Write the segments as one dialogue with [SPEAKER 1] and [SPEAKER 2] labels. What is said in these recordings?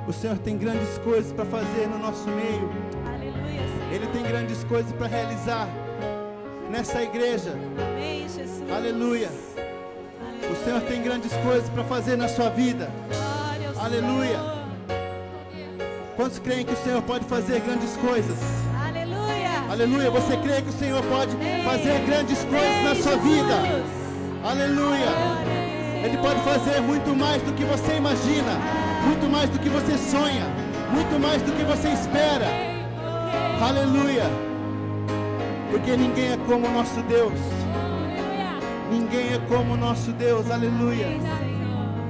[SPEAKER 1] O Senhor tem grandes coisas para fazer no nosso meio.
[SPEAKER 2] Aleluia, Senhor.
[SPEAKER 1] Ele tem grandes coisas para realizar nessa igreja.
[SPEAKER 2] Amém, Jesus.
[SPEAKER 1] Aleluia.
[SPEAKER 2] Aleluia.
[SPEAKER 1] O Senhor tem grandes coisas para fazer na sua vida.
[SPEAKER 2] Glória ao
[SPEAKER 1] Aleluia.
[SPEAKER 2] Senhor.
[SPEAKER 1] Quantos creem que o Senhor pode fazer grandes coisas?
[SPEAKER 2] Aleluia.
[SPEAKER 1] Aleluia. Você crê que o Senhor pode fazer grandes coisas na sua
[SPEAKER 2] Jesus.
[SPEAKER 1] vida? Aleluia.
[SPEAKER 2] Glória.
[SPEAKER 1] Ele pode fazer muito mais do que você imagina, muito mais do que você sonha, muito mais do que você espera. Aleluia. Porque ninguém é como o nosso Deus. Ninguém é como o nosso Deus. Aleluia.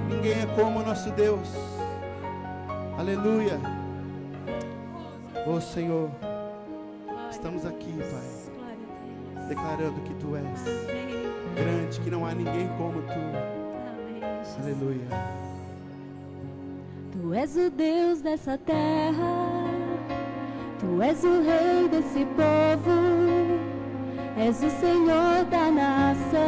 [SPEAKER 1] Ninguém é como o nosso Deus. Aleluia. Oh Senhor, estamos aqui, Pai, declarando que Tu és grande, que não há ninguém como Tu. Aleluia.
[SPEAKER 3] Tu és o Deus dessa terra, Tu és o Rei desse povo, és o Senhor da nação.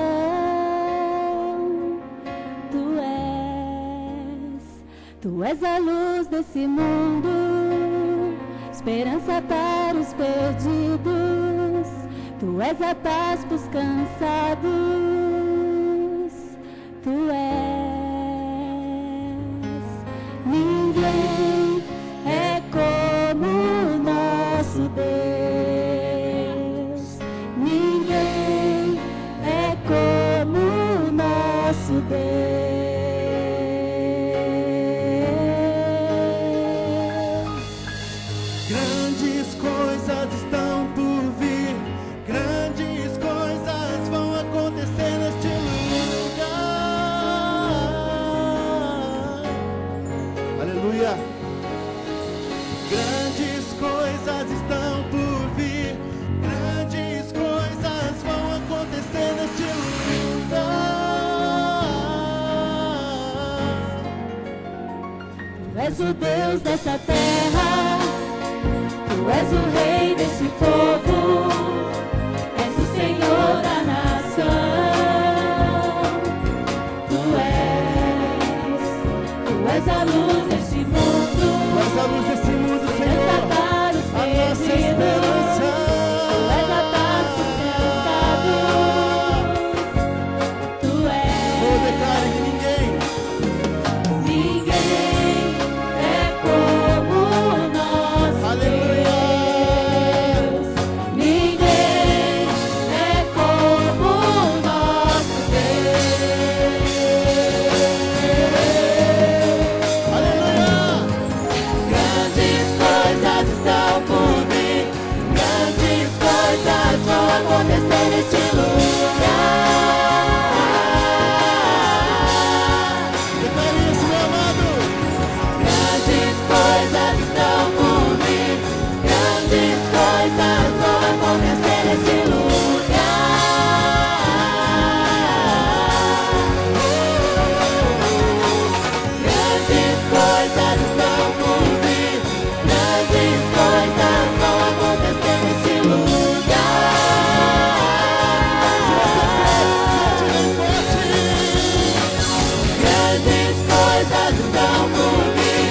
[SPEAKER 3] Tu és a luz desse mundo, esperança para os perdidos. Tu és a paz para os cansados. Tu és. Ninguém é como o nosso Deus. Ninguém é como o nosso Deus.
[SPEAKER 1] Grandes coisas estão por vir, grandes coisas vão acontecer neste lugar. Aleluia. Grandes coisas estão por vir, grandes coisas vão acontecer neste lugar.
[SPEAKER 3] Tu és o Deus dessa terra, Tu és o Rei desse povo, és o Senhor da nação. Tu és a luz desse mundo,
[SPEAKER 1] Tu és a luz desse mundo, Senhor,
[SPEAKER 3] esperança para os
[SPEAKER 1] a nossa
[SPEAKER 3] perdidos.
[SPEAKER 1] esperança.
[SPEAKER 3] Tu és a paz dos cansados. Tu
[SPEAKER 1] Oh, declare que ninguém
[SPEAKER 3] é como o nosso
[SPEAKER 1] Aleluia.
[SPEAKER 3] Deus. Ninguém é como o nosso Deus.
[SPEAKER 1] Aleluia.
[SPEAKER 3] Grandes coisas estão por vir, grandes coisas vão acontecer neste lugar.
[SPEAKER 1] Declare isso, meu amado.
[SPEAKER 3] Grandes coisas estão por vir, grandes coisas vão acontecer neste lugar. Grandes coisas estão por vir, grandes coisas vão acontecer neste lugar. Grandes coisas estão por vir,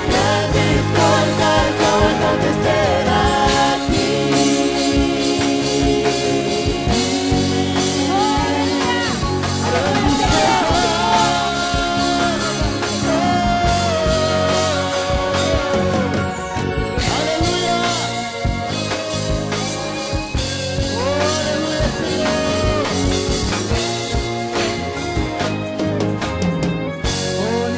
[SPEAKER 3] grandes coisas vão acontecer aqui.
[SPEAKER 1] Aleluia. Oh, aleluia, Senhor. Oh,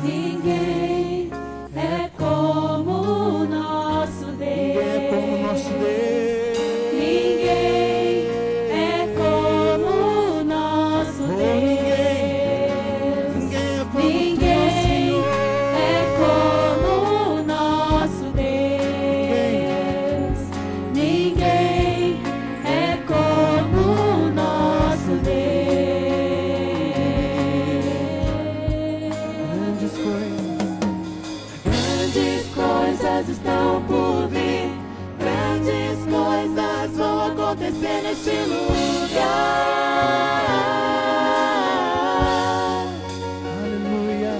[SPEAKER 3] Ninguém é como o nosso
[SPEAKER 1] ninguém é como o
[SPEAKER 3] Deus.
[SPEAKER 1] nosso Deus.
[SPEAKER 3] Ninguém é como o nosso
[SPEAKER 1] Oh,
[SPEAKER 3] Deus.
[SPEAKER 1] ninguém é como
[SPEAKER 3] Ninguém
[SPEAKER 1] tu, Senhor.
[SPEAKER 3] é como o nosso Deus. Ninguém é como o nosso Deus.
[SPEAKER 1] Grandes coisas.
[SPEAKER 3] Grandes coisas estão por vir, grandes coisas vão acontecer neste lugar.
[SPEAKER 1] Aleluia.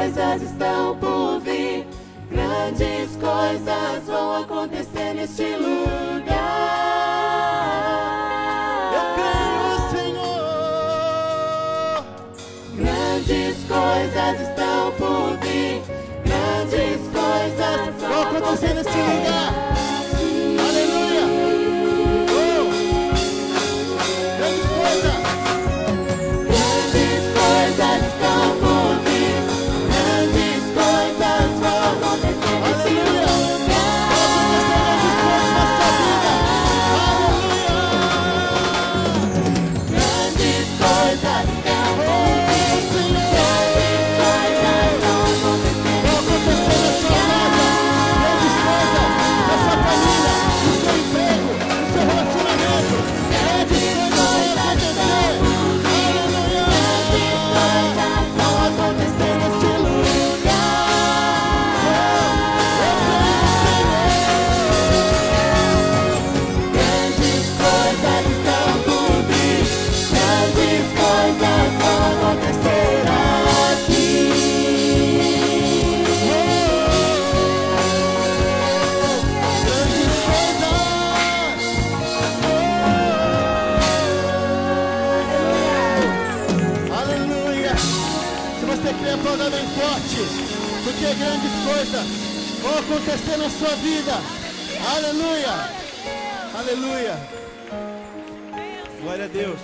[SPEAKER 3] coisas estão por vir. Grandes coisas vão acontecer neste lugar.
[SPEAKER 1] Eu creio, Senhor.
[SPEAKER 3] Grandes coisas estão por vir. Grandes coisas
[SPEAKER 1] Vão acontecer neste lugar. Aleluia. Grandes coisas.
[SPEAKER 3] Grandes coisas estão por vir. Grandes coisas vão acontecer neste
[SPEAKER 1] Aleluia.
[SPEAKER 3] lugar. Grandes coisas estão por vir. Grandes coisas vão acontecer neste lugar.
[SPEAKER 1] Grandes coisas na sua família, no seu emprego, no seu relacionamento. Grandes coisas vão acontecer. Aleluia. Vão acontecer neste
[SPEAKER 3] Grandes coisas estão por vir. Grandes coisas vão acontecer aqui.
[SPEAKER 1] Aleluia. Se você crê, aplauda bem forte, porque grandes coisas vão acontecer na sua vida. Aleluia. Aleluia. Glória a Deus.